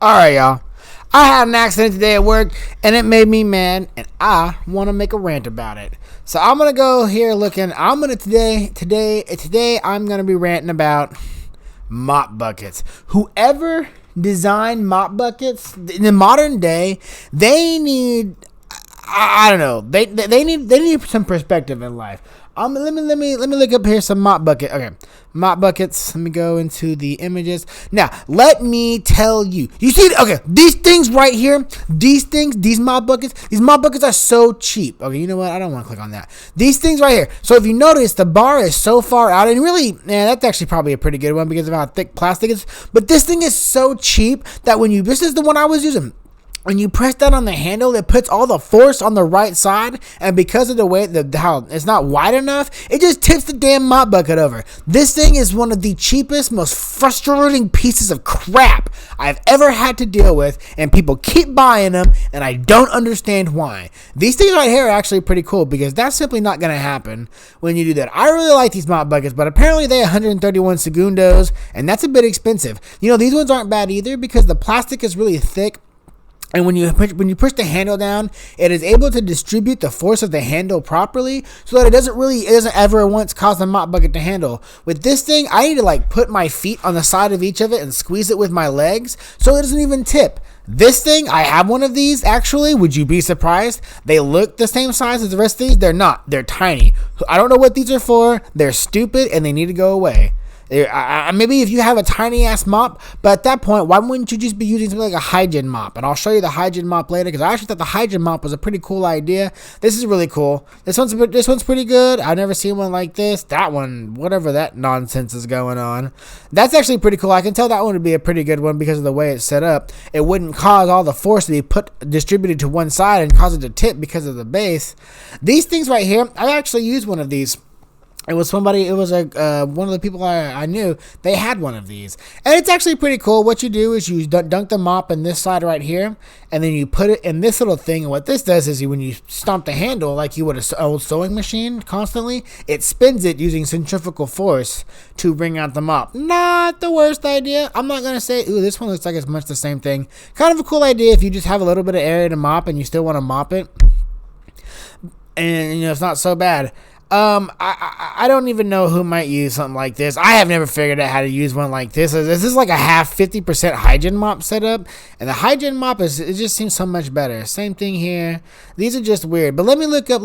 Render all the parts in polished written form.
Alright, y'all. I had an accident today at work, and it made me mad, and I want to make a rant about it. So I'm gonna go here looking. I'm gonna today. I'm gonna be ranting about mop buckets. Whoever designed mop buckets in the modern day, they need. I don't know. They need some perspective in life. Let me look up here some mop bucket. Okay, mop buckets. Let me go into the images. Now, let me tell you. You see, okay, these things right here, these mop buckets are so cheap. Okay, you know what? I don't want to click on that. These things right here. So if you notice, the bar is so far out, and really, that's actually probably a pretty good one because of how thick plastic is. But this thing is so cheap that this is the one I was using. When you press that on the handle, it puts all the force on the right side, and because of the way how it's not wide enough, it just tips the damn mop bucket over. This thing is one of the cheapest, most frustrating pieces of crap I've ever had to deal with, and people keep buying them, and I don't understand why. These things right here are actually pretty cool because that's simply not going to happen when you do that. I really like these mop buckets, but apparently they 131 segundos, and that's a bit expensive. You know, these ones aren't bad either because the plastic is really thick. And when you push the handle down, it is able to distribute the force of the handle properly so that it doesn't ever once cause the mop bucket to handle. With this thing, I need to put my feet on the side of each of it and squeeze it with my legs so it doesn't even tip. This thing, I have one of these actually. Would you be surprised? They look the same size as the rest of these. They're not. They're tiny. I don't know what these are for. They're stupid and they need to go away. Maybe if you have a tiny ass mop, but at that point, why wouldn't you just be using something like a hygiene mop? And I'll show you the hygiene mop later because I actually thought the hygiene mop was a pretty cool idea. This is really cool. This one's pretty good. I've never seen one like this. That one, whatever that nonsense is going on, that's actually pretty cool. I can tell that one would be a pretty good one because of the way it's set up. It wouldn't cause all the force to be distributed to one side and cause it to tip because of the base. These things right here, I actually used one of these. It was one of the people I knew, they had one of these. And it's actually pretty cool. What you do is you dunk the mop in this side right here, and then you put it in this little thing. And what this does is when you stomp the handle like you would an old sewing machine constantly, it spins it using centrifugal force to bring out the mop. Not the worst idea. I'm not going to say, ooh, this one looks like it's much the same thing. Kind of a cool idea if you just have a little bit of area to mop and you still want to mop it. And, it's not so bad. I don't even know who might use something like this. I have never figured out how to use one like this. This is like a 50% hygiene mop setup, and the hygiene mop it just seems so much better. Same thing here. These are just weird. But let me look up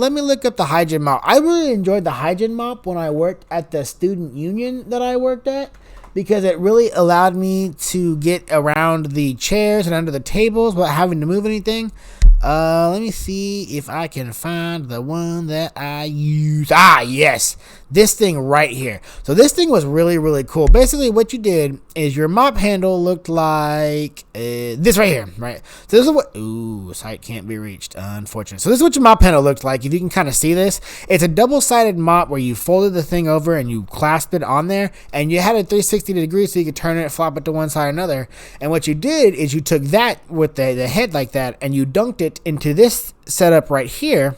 the hygiene mop. I really enjoyed the hygiene mop when I worked at the student union that I worked at, because it really allowed me to get around the chairs and under the tables without having to move anything. Let me see if I can find the one that I use. Yes, this thing right here. So this thing was really, really cool. Basically, what you did is your mop handle looked like this right here, right? So this is what, sight can't be reached, unfortunately. So this is what your mop handle looked like. If you can kind of see this, it's a double-sided mop where you folded the thing over and you clasped it on there, and you had it 360 degrees so you could turn it, flop it to one side or another. And what you did is you took that with the head like that, and you dunked it into this setup right here.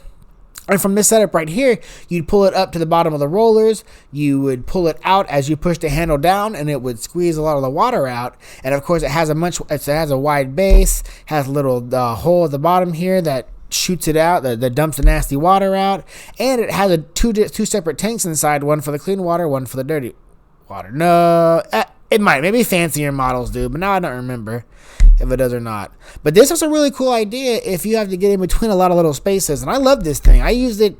And from this setup right here, you'd pull it up to the bottom of the rollers. You would pull it out as you push the handle down, and it would squeeze a lot of the water out. And of course, it has a wide base, has a little hole at the bottom here that shoots it out, that dumps the nasty water out, and it has two separate tanks inside, one for the clean water, one for the dirty water. No, it might. Maybe fancier models do, but now I don't remember if it does or not. But this was a really cool idea if you have to get in between a lot of little spaces. And I love this thing. I used it.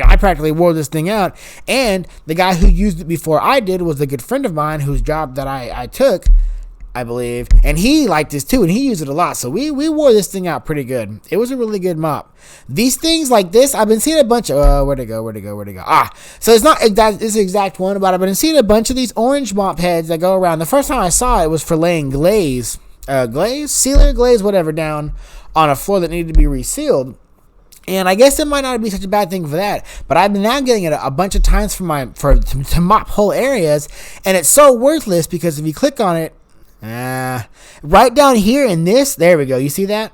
I practically wore this thing out. And the guy who used it before I did was a good friend of mine whose job that I took, I believe. And he liked this too, and he used it a lot. So we wore this thing out pretty good. It was a really good mop. These things like this, I've been seeing a bunch of... where'd it go? So it's not this exact one, but I've been seeing a bunch of these orange mop heads that go around. The first time I saw it was for laying sealer glaze, whatever, down on a floor that needed to be resealed. And I guess it might not be such a bad thing for that, but I've been now getting it a bunch of times to mop whole areas, and it's so worthless because if you click on it, right down here in this, there we go. You see that?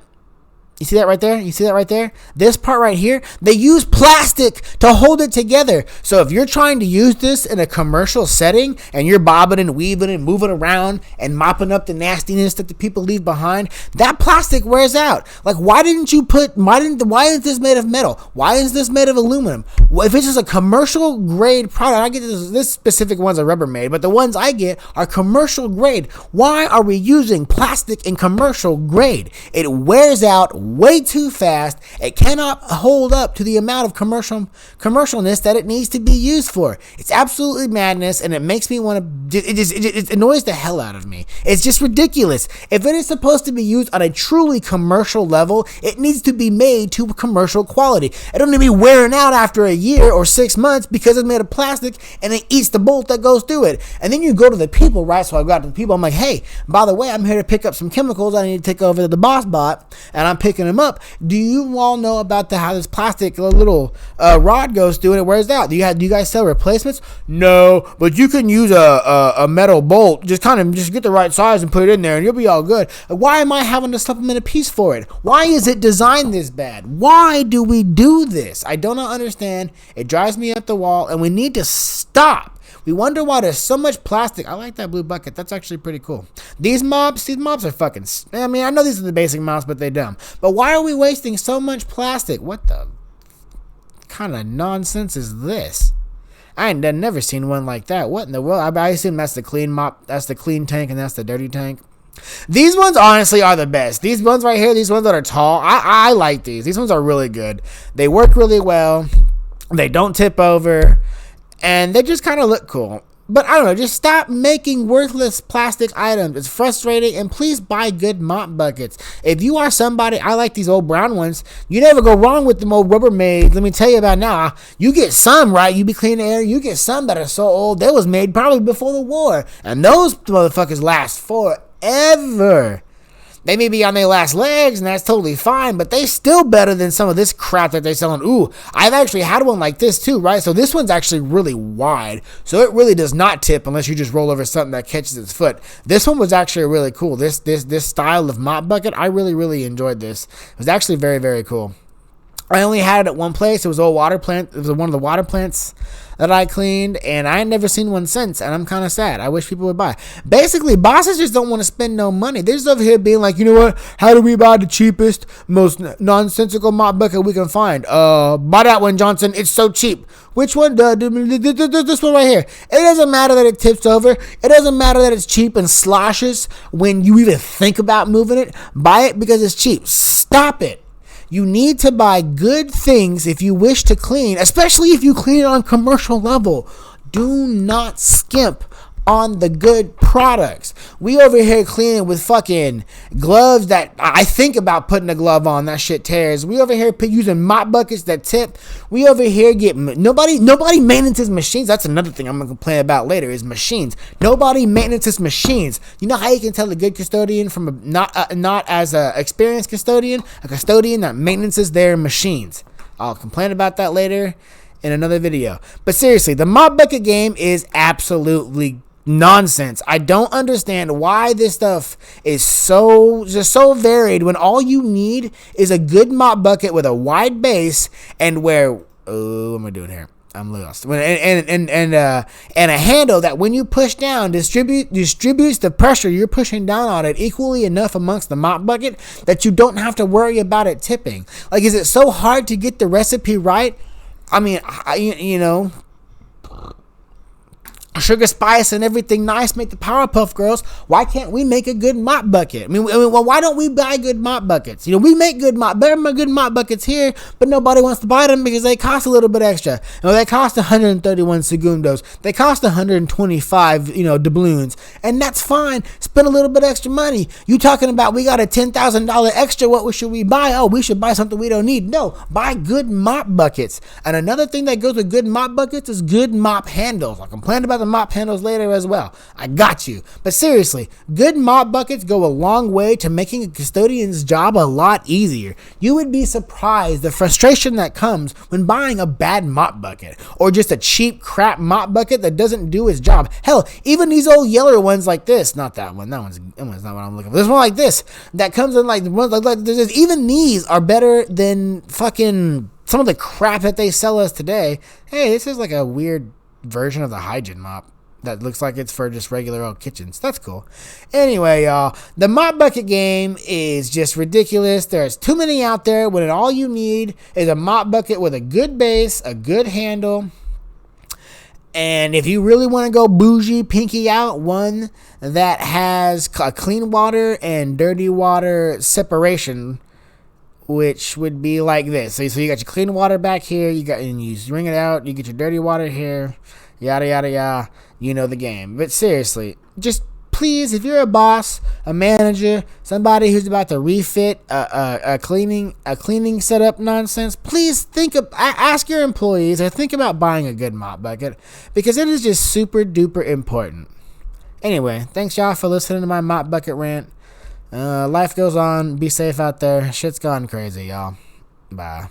You see that right there? You see that right there? This part right here, they use plastic to hold it together. So if you're trying to use this in a commercial setting and you're bobbing and weaving and moving around and mopping up the nastiness that the people leave behind, that plastic wears out. Like, why is this made of metal? Why is this made of aluminum? Well, if it's just a commercial grade product, I get this specific one's a Rubbermaid, but the ones I get are commercial grade. Why are we using plastic in commercial grade? It wears out way too fast. It cannot hold up to the amount of commercialness that it needs to be used for. It's absolutely madness, and it makes me want to. It annoys the hell out of me. It's just ridiculous. If it is supposed to be used on a truly commercial level, it needs to be made to commercial quality. It don't need to be wearing out after a year or 6 months because it's made of plastic and it eats the bolt that goes through it. And then you go to the people, right? So I go out to the people. I'm like, hey, by the way, I'm here to pick up some chemicals. I need to take over to the boss bot, and I'm picking them up. Do you all know about how this plastic little rod goes through and it wears out? Do you guys sell replacements? No, but you can use a metal bolt. Just get the right size and put it in there, and you'll be all good. Why am I having to supplement a piece for it? Why is it designed this bad? Why do we do this? I do not understand. It drives me up the wall, and we need to stop. We wonder why there's so much plastic. I like that blue bucket. That's actually pretty cool. These mops are fucking... I mean, I know these are the basic mops, but they're dumb. But why are we wasting so much plastic? What the kind of nonsense is this? I ain't never seen one like that. What in the world? I assume that's the clean mop, that's the clean tank, and that's the dirty tank. These ones honestly are the best. These ones right here, these ones that are tall, I like these. These ones are really good. They work really well. They don't tip over. And they just kind of look cool. But I don't know, just stop making worthless plastic items. It's frustrating, and please buy good mop buckets. If you are somebody, I like these old brown ones. You never go wrong with them old Rubbermaid. Let me tell you about now. You get some, right? You be cleaning air. You get some that are so old, they was made probably before the war. And those motherfuckers last forever. They may be on their last legs, and that's totally fine, but they still better than some of this crap that they're selling. Ooh, I've actually had one like this too, right? So this one's actually really wide, so it really does not tip unless you just roll over something that catches its foot. This one was actually really cool. This style of mop bucket, I really enjoyed this. It was actually very, very cool. I only had it at one place. It was one of the water plants that I cleaned, and I ain't never seen one since, and I'm kind of sad. I wish people would buy. Basically, bosses just don't want to spend no money. They're just over here being like, you know what? How do we buy the cheapest, most nonsensical mop bucket we can find? Buy that one, Johnson. It's so cheap. Which one? This one right here. It doesn't matter that it tips over. It doesn't matter that it's cheap and sloshes when you even think about moving it. Buy it because it's cheap. Stop it. You need to buy good things if you wish to clean, especially if you clean it on commercial level. Do not skimp on the good products. We over here cleaning with fucking gloves that I think about putting a glove on. That shit tears. We over here using mop buckets that tip. We over here get nobody maintenances machines. That's another thing I'm gonna complain about later is machines. Nobody maintenances machines. You know how you can tell a good custodian from a not as a experienced custodian, a custodian that maintenances their machines. I'll complain about that later in another video. But seriously, the mop bucket game is absolutely nonsense. I don't understand why this stuff is so varied when all you need is a good mop bucket with a wide base and what am I doing here? I'm lost. And a handle that when you push down distributes the pressure you're pushing down on it equally enough amongst the mop bucket that you don't have to worry about it tipping. Like, is it so hard to get the recipe right? I mean, you know, sugar, spice, and everything nice make the Powerpuff Girls. Why can't we make a good mop bucket? I mean, well, why don't we buy good mop buckets? You know, we make good mop buckets here, but nobody wants to buy them because they cost a little bit extra. You know, they cost 131 segundos. They cost 125, doubloons, and that's fine. Spend a little bit extra money. You talking about we got a $10,000 extra? What should we buy? Oh, we should buy something we don't need. No, buy good mop buckets. And another thing that goes with good mop buckets is good mop handles. I complained about the mop handles later as well. I got you. But seriously, good mop buckets go a long way to making a custodian's job a lot easier. You would be surprised the frustration that comes when buying a bad mop bucket or just a cheap crap mop bucket that doesn't do its job. Hell, even these old yeller ones like this, not that one. That one's not what I'm looking for. This one like this that comes in like the ones like even these are better than fucking some of the crap that they sell us today. Hey, this is like a weird version of the Hygiene mop that looks like it's for just regular old kitchens. That's cool. Anyway, y'all, the mop bucket game is just ridiculous. There's too many out there when all you need is a mop bucket with a good base, a good handle, and if you really want to go bougie, pinky out, one that has a clean water and dirty water separation, which would be like this. So you got your clean water back here, and you wring it out, you get your dirty water here, yada, yada, yada. You know the game. But seriously, just please, if you're a boss, a manager, somebody who's about to refit a cleaning setup nonsense, please ask your employees or think about buying a good mop bucket, because it is just super duper important. Anyway, thanks y'all for listening to my mop bucket rant. Life goes on. Be safe out there. Shit's gone crazy, y'all. Bye.